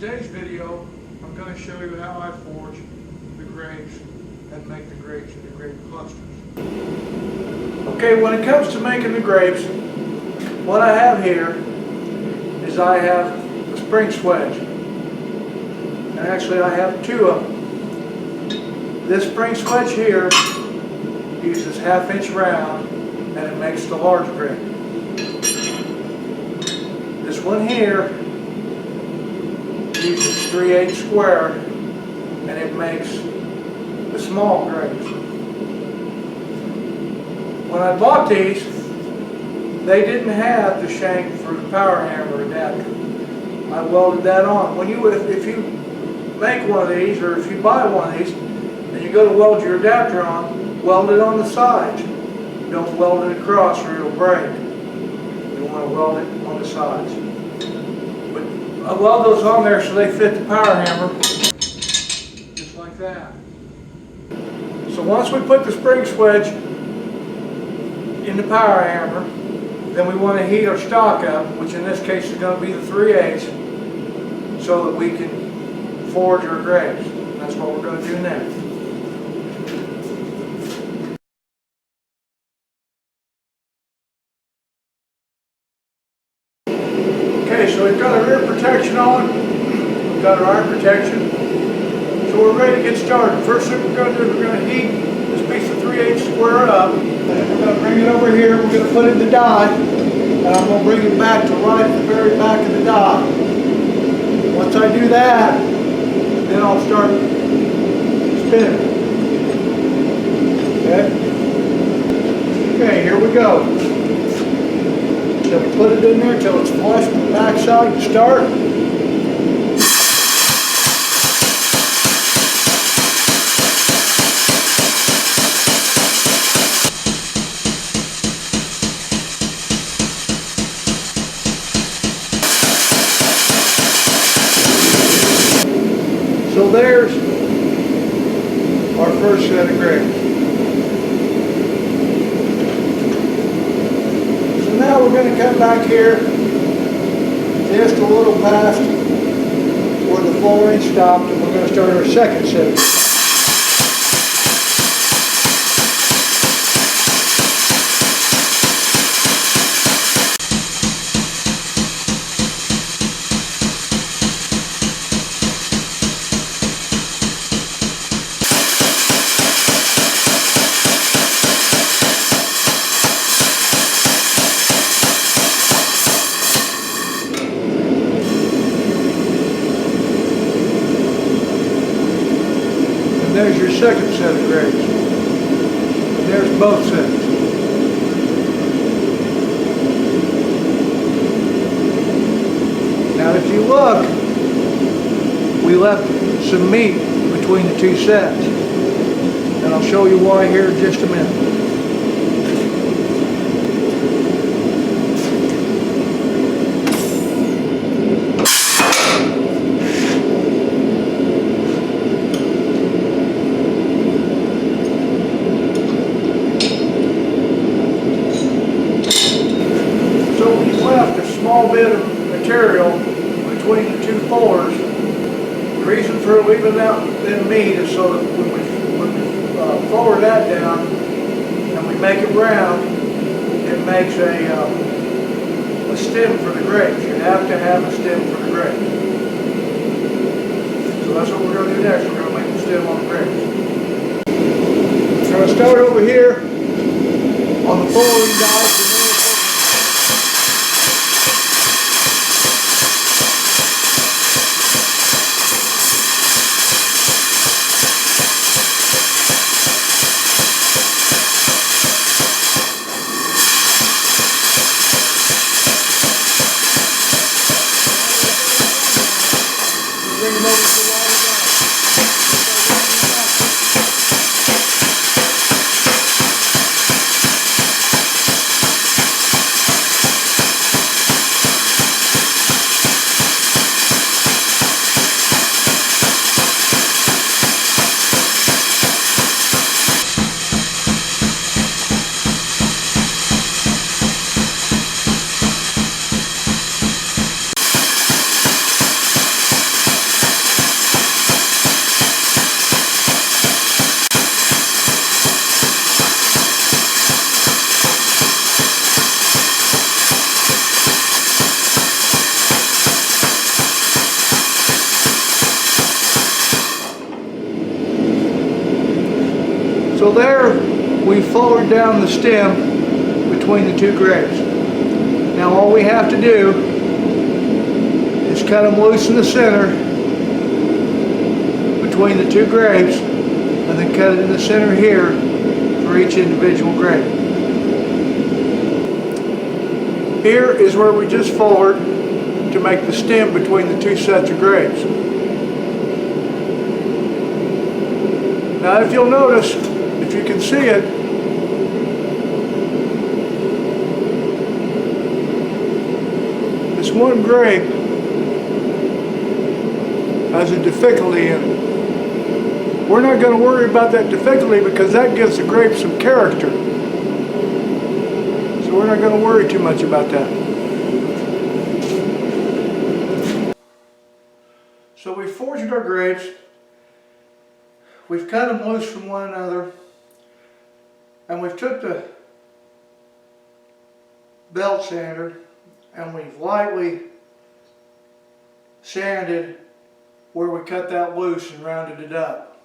today's video, I'm going to show you how I forge the grapes and make the grapes into grape clusters. Okay, when it comes to making the grapes, what I have here is I have a spring swedge. And actually I have two of them. This spring swedge here uses 1/2 inch round and it makes the large grape. This one here uses 3/8 square and it makes the small grapes. When I bought these, they didn't have the shank for the power hammer adapter. I welded that on. If you make one of these, or if you buy one of these, and you go to weld your adapter on, weld it on the sides. Don't weld it across or it'll break. You want to weld it on the sides. But I weld those on there so they fit the power hammer, just like that. So once we put the spring swedge in the power hammer, then we want to heat our stock up, which in this case is going to be the 3/8, so that we can forge our grapes. That's what we're going to do next. Okay, so we've got our rear protection on, we've got our eye protection, so we're ready to get started. First thing we're going to do is we're going to heat this piece of 3/8 square up, and we're going to bring it over here, we're going to put it in the die, and I'm going to bring it back to right at the very back of the die. Once I do that, then I'll start spinning. Okay, here we go. So we put it in there until it's flush with the back side to start. So there's our first set of grapes. So now we're going to come back here just a little past where the flooring stopped, and we're going to start our second set of grapes. There's your second set of grapes. And there's both sets. Now if you look, we left some meat between the two sets. And I'll show you why here in just a minute. Small bit of material between the two floors. The reason for leaving out the meat is so that when we floor that down and we make it round, it makes a stem for the grapes. You have to have a stem for the grapes. So that's what we're going to do next. We're going to make the stem on the grapes. We're going to start over here on the flooring dies. Bring them over to the water down. So there we forward down the stem between the two grapes. Now all we have to do is cut them loose in the center between the two grapes, and then cut it in the center here for each individual grape. Here is where we just forward to make the stem between the two sets of grapes. Now if you'll notice, if you can see it, this one grape has a difficulty in it. We're not going to worry about that difficulty because that gives the grape some character. So we're not going to worry too much about that. So we've forged our grapes. We've cut them loose from one another. And we've took the belt sander and we've lightly sanded where we cut that loose and rounded it up.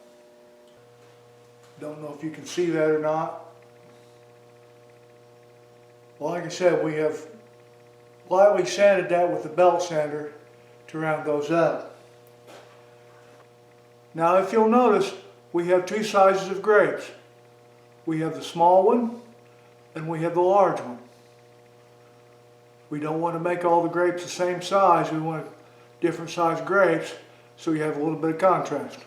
Don't know if you can see that or not. Well, like I said, we have lightly sanded that with the belt sander to round those up. Now if you'll notice, we have two sizes of grapes. We have the small one and we have the large one. We don't want to make all the grapes the same size. We want different size grapes so you have a little bit of contrast.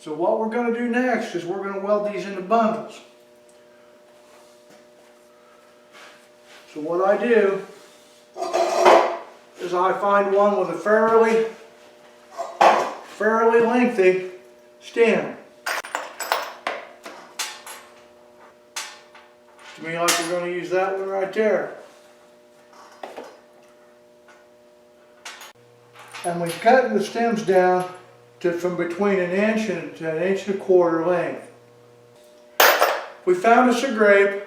So what we're going to do next is we're going to weld these into bundles. So what I do is I find one with a fairly lengthy stem. To me, like we're going to use that one right there. And we've cut the stems down to from between an inch and an inch and a quarter length. We found us a grape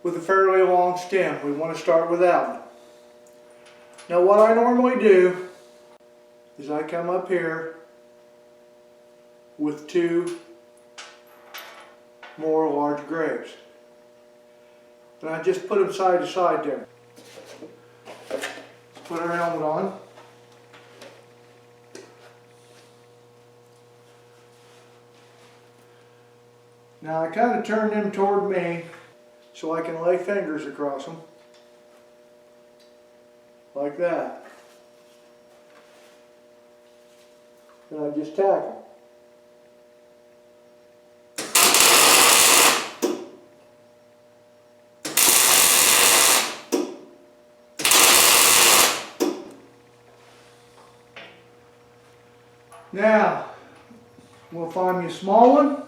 with a fairly long stem. We want to start with that one. Now what I normally do is I come up here with two more large grapes. And I just put them side to side there. Let's put our helmet on. Now I kind of turn them toward me so I can lay fingers across them. Like that. And I just tack them. Now, we'll find me a small one.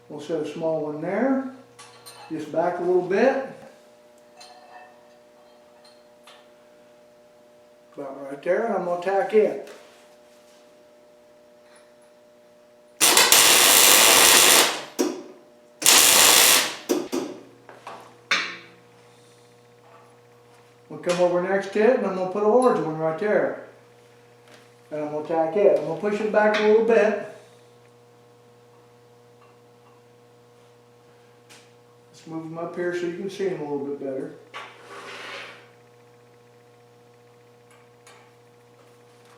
We'll set a small one there. Just back a little bit. About right there, and I'm going to tack it. We'll come over next to it, and I'm going to put a large one right there. And I'm going to tack it. I'm going to push it back a little bit. Let's move them up here so you can see them a little bit better.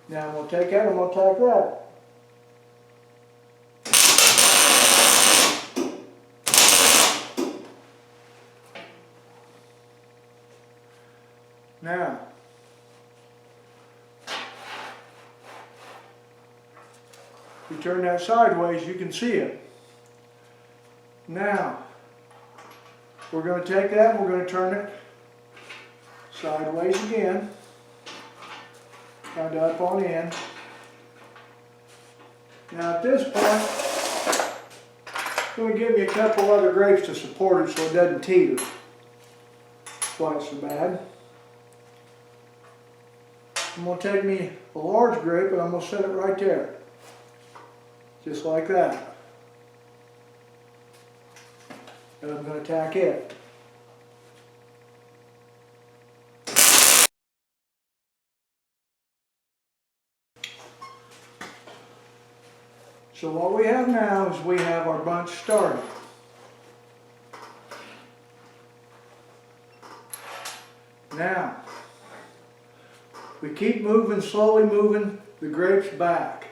Now I'm going to take that, I'm going to tack that. Now, if you turn that sideways, you can see it. Now, we're going to take that and we're going to turn it sideways again. Kind of up on in. Now at this point, I'm going to give me a couple other grapes to support it so it doesn't teeter quite so bad. I'm going to take me a large grape and I'm going to set it right there. Just like that. And I'm going to tack it. So what we have now is we have our bunch started. Now, we keep moving, slowly moving the grapes back.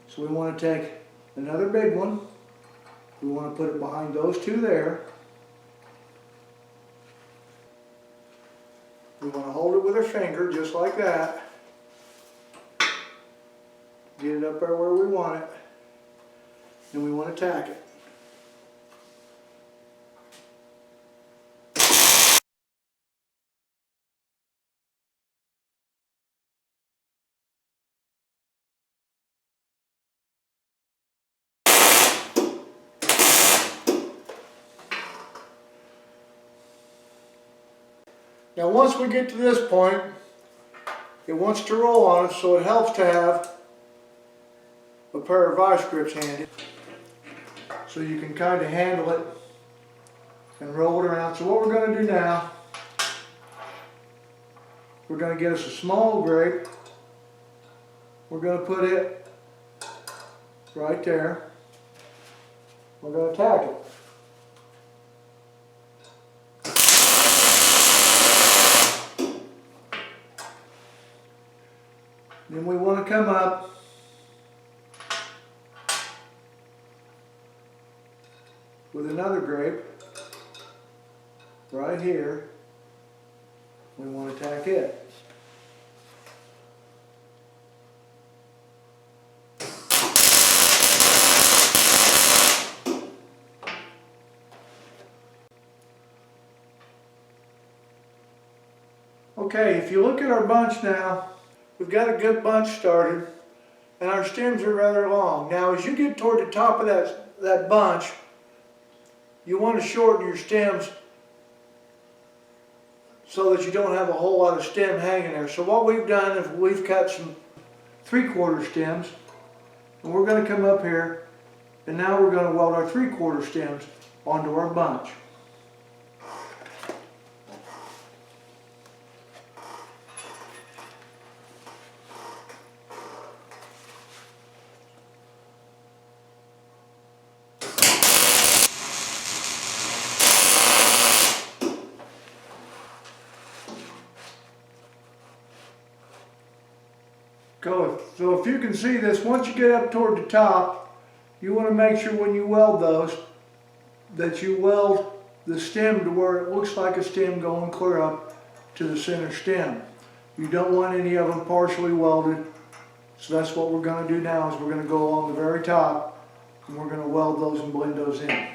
So we want to take another big one. We want to put it behind those two there. We want to hold it with our finger just like that. Get it up there where we want it. And we want to tack it. Now once we get to this point, it wants to roll on us, so it helps to have a pair of vice grips handy. So you can kind of handle it and roll it around. So what we're going to do now, we're going to get us a small grape. We're going to put it right there. We're going to tack it. Then we want to come up with another grape right here. We want to tack it. Okay, if you look at our bunch now, we've got a good bunch started, and our stems are rather long. Now as you get toward the top of that bunch, you want to shorten your stems so that you don't have a whole lot of stem hanging there. So what we've done is we've cut some 3/4 stems, and we're going to come up here, and now we're going to weld our 3/4 stems onto our bunch. So if you can see this, once you get up toward the top, you want to make sure when you weld those, that you weld the stem to where it looks like a stem going clear up to the center stem. You don't want any of them partially welded, so that's what we're going to do now, is we're going to go along the very top, and we're going to weld those and blend those in.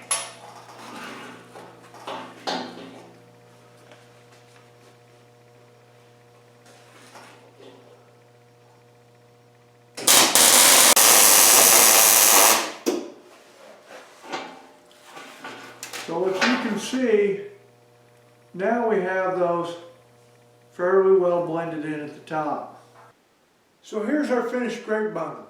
So as you can see, now we have those fairly well blended in at the top. So here's our finished grape bundle.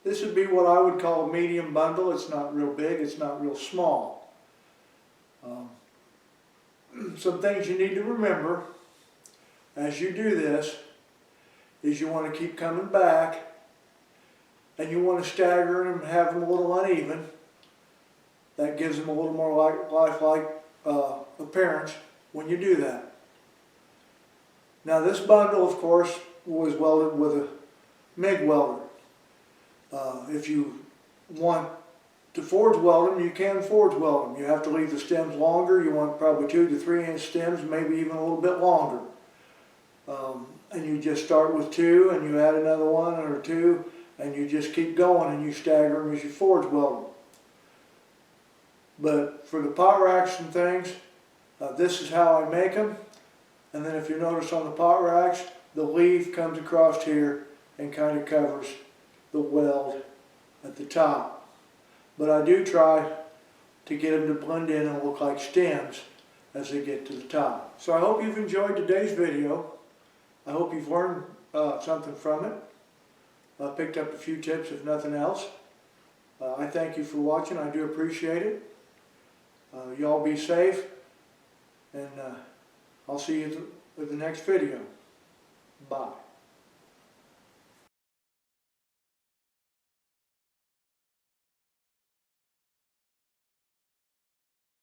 This would be what I would call a medium bundle. It's not real big, it's not real small. Some things you need to remember as you do this is you want to keep coming back, and you want to stagger them and have them a little uneven. That gives them a little more lifelike appearance when you do that. Now this bundle, of course, was welded with a MIG welder. If you want to forge weld them, you can forge weld them. You have to leave the stems longer. You want probably 2 to 3 inch stems, maybe even a little bit longer. And you just start with 2 and you add another 1 or 2, and you just keep going and you stagger them as you forge weld them. But for the pot racks and things, this is how I make them. And then if you notice on the pot racks, the leaf comes across here and kind of covers the weld at the top. But I do try to get them to blend in and look like stems as they get to the top. So I hope you've enjoyed today's video. I hope you've learned something from it. I picked up a few tips, if nothing else. I thank you for watching. I do appreciate it. Y'all be safe, and I'll see you with the next video. Bye.